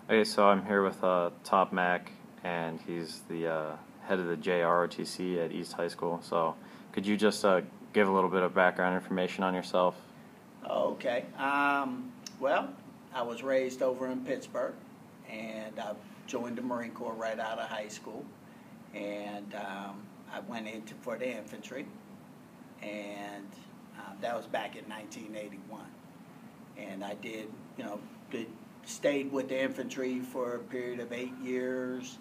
Okay, so I'm here with Top Mac, and he's the head of the JROTC at East High School. So, could you just give a little bit of background information on yourself? Okay. Well, I was raised over in Pittsburgh, and I joined the Marine Corps right out of high school. And I went into for the infantry, and that was back in 1981. And I stayed with the infantry for a period of 8 years.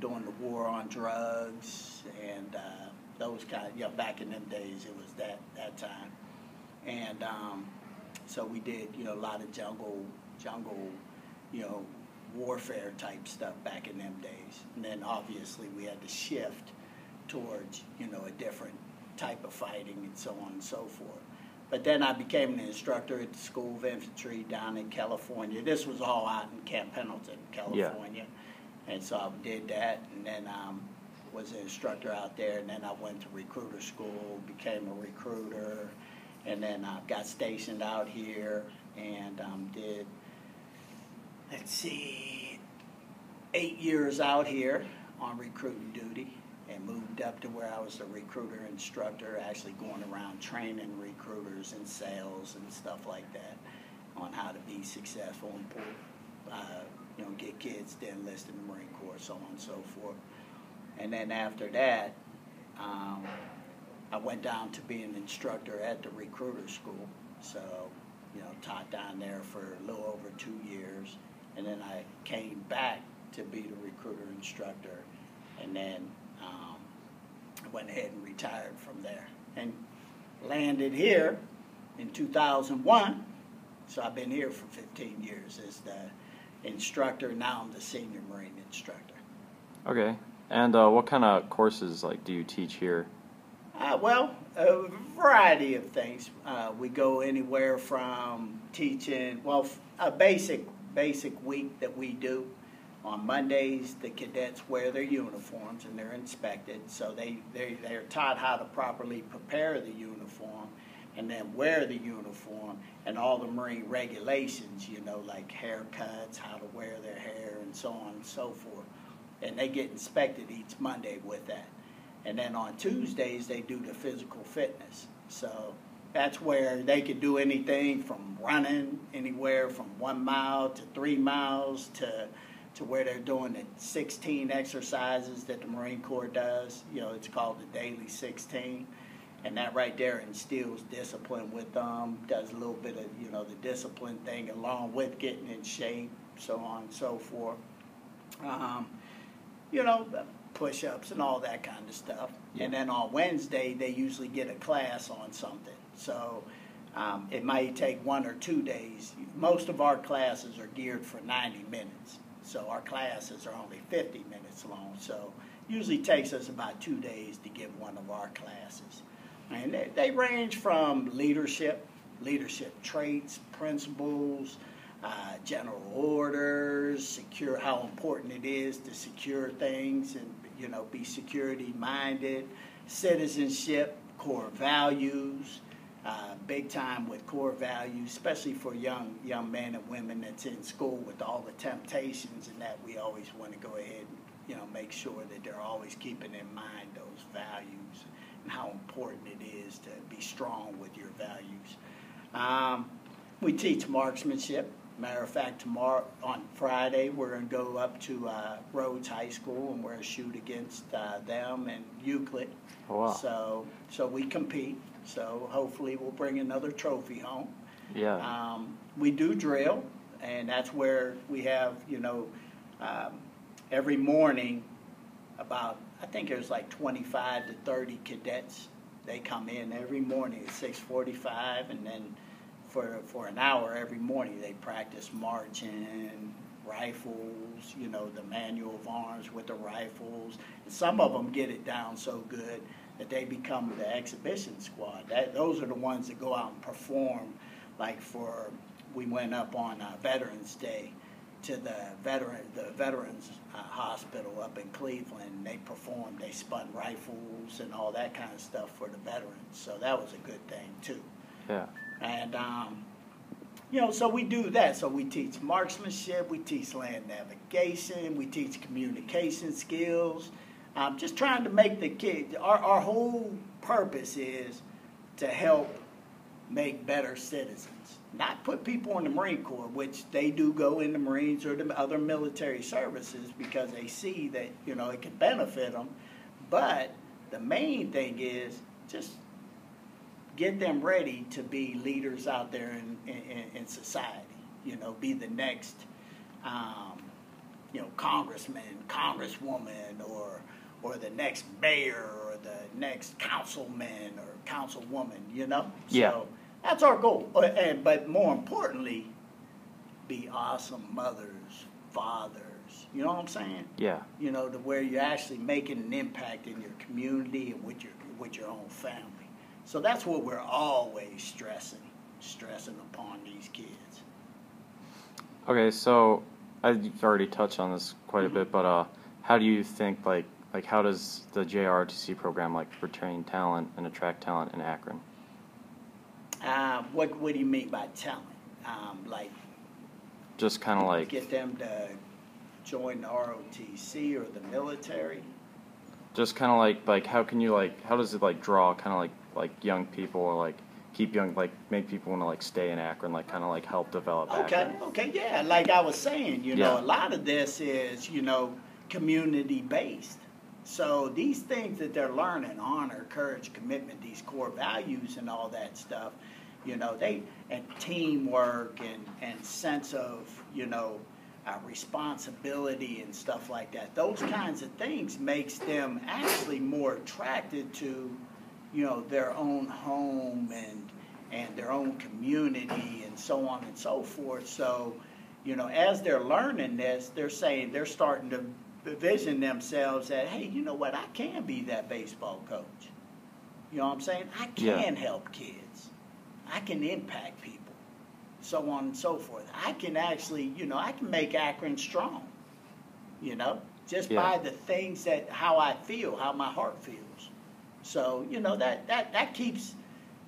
During the war on drugs and those kind of, back in them days it was that time. And so we did, a lot of jungle, warfare type stuff back in them days. And then obviously we had to shift towards, a different type of fighting and so on and so forth. But then I became an instructor at the School of Infantry down in California. This was all out in Camp Pendleton, California. Yeah. And so I did that, and then was an instructor out there, and then I went to recruiter school, became a recruiter, and then I got stationed out here and did, 8 years out here on recruiting duty, and moved up to where I was a recruiter instructor, actually going around training recruiters in sales and stuff like that on how to be successful and get kids to enlist in the Marine Corps, so on and so forth. And then after that, I went down to be an instructor at the recruiter school. So, taught down there for a little over 2 years. And then I came back to be the recruiter instructor. And then I went ahead and retired from there. And landed here in 2001. So I've been here for 15 years as the instructor. Now I'm the senior Marine instructor. Okay. And what kind of courses do you teach here? Well, a variety of things. We go anywhere from teaching, a basic week that we do. On Mondays, the cadets wear their uniforms and they're inspected, so they're taught how to properly prepare the uniform and then wear the uniform and all the Marine regulations, like haircuts, how to wear their hair, and so on and so forth. And they get inspected each Monday with that. And then on Tuesdays, they do the physical fitness. So that's where they could do anything from running anywhere from 1 mile to 3 miles to where they're doing the 16 exercises that the Marine Corps does. It's called the Daily 16. And that right there instills discipline with them, does a little bit of, the discipline thing along with getting in shape, so on and so forth. Push-ups and all that kind of stuff. Yeah. And then on Wednesday, they usually get a class on something. So it might take 1 or 2 days. Most of our classes are geared for 90 minutes. So our classes are only 50 minutes long. So it usually takes us about 2 days to give one of our classes. And they range from leadership traits, principles, general orders, how important it is to secure things and, be security-minded, citizenship, core values, big time with core values, especially for young men and women that's in school with all the temptations and that. We always want to go ahead and, make sure that they're always keeping in mind those values and how important it is to be strong with your values. We teach marksmanship. Matter of fact, tomorrow, on Friday, we're going to go up to Rhodes High School and we're going to shoot against them in Euclid. Oh, wow. So we compete. So hopefully we'll bring another trophy home. Yeah. We do drill, and that's where we have, every morning about, I think there's 25 to 30 cadets. They come in every morning at 6:45, and then for an hour every morning they practice marching, rifles, the manual of arms with the rifles. And some of them get it down so good that they become the exhibition squad. Those are the ones that go out and perform. We went up on Veterans Day to the Veterans Hospital up in Cleveland. They performed, they spun rifles and all that kind of stuff for the veterans. So that was a good thing too. Yeah. And So we do that. So we teach marksmanship, we teach land navigation, we teach communication skills. Just trying to make the kids, our whole purpose is to help make better citizens. Not put people in the Marine Corps, which they do go in the Marines or the other military services because they see that, it can benefit them. But the main thing is just get them ready to be leaders out there in society. Be the next, congressman, congresswoman, or the next mayor, or the next councilman or councilwoman. Yeah. So that's our goal. But more importantly, be awesome mothers, fathers. You know what I'm saying? Yeah. To where you're actually making an impact in your community and with your own family. So that's what we're always stressing upon these kids. Okay, so I've already touched on this quite a bit, but how do you think, like how does the JROTC program retain talent and attract talent in Akron? What do you mean by talent? Just kind of get them to join the ROTC or the military. Just kind of like how can you how does it draw kind of like young people, or keep young, make people want to stay in Akron, kind of help develop Akron? Okay, yeah. Like I was saying, a lot of this is community based. So these things that they're learning, honor, courage, commitment, these core values and all that stuff, and teamwork and sense of responsibility and stuff like that. Those kinds of things makes them actually more attracted to their own home and their own community and so on and so forth. So as they're learning this, they're saying they're starting to envision themselves that, hey, you know what, I can be that baseball coach. You know what I'm saying? I can help kids. I can impact people, so on and so forth. I can actually, I can make Akron strong, just by the things how I feel, how my heart feels. So, that keeps,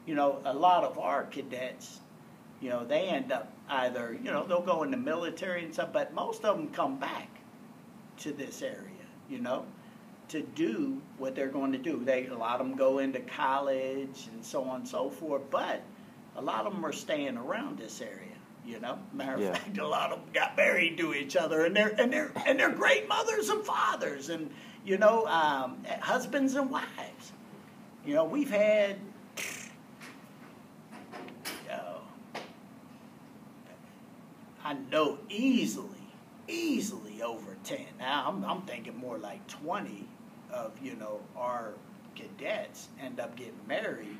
a lot of our cadets, they end up either, they'll go in the military and stuff, but most of them come back to this area, to do what they're going to do. A lot of them go into college and so on and so forth, but a lot of them are staying around this area. Matter of fact, a lot of them got married to each other, and they're great mothers and fathers, and husbands and wives. We've had I know easily over 10. Now I'm thinking more like 20 of our cadets end up getting married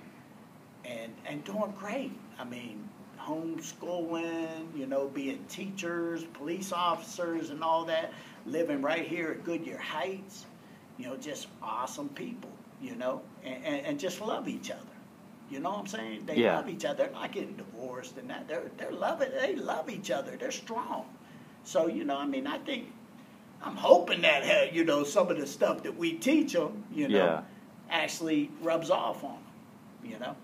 and doing great. I mean, homeschooling, being teachers, police officers and all that, living right here at Goodyear Heights, just awesome people, and just love each other. You know what I'm saying? They love each other. They're not getting divorced and that. They're loving. They love each other. They're strong. So, I think, I'm hoping that, some of the stuff that we teach them, actually rubs off on them,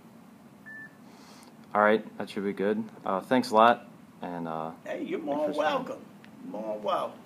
All right, that should be good. Thanks a lot. And hey, you're more welcome. More welcome.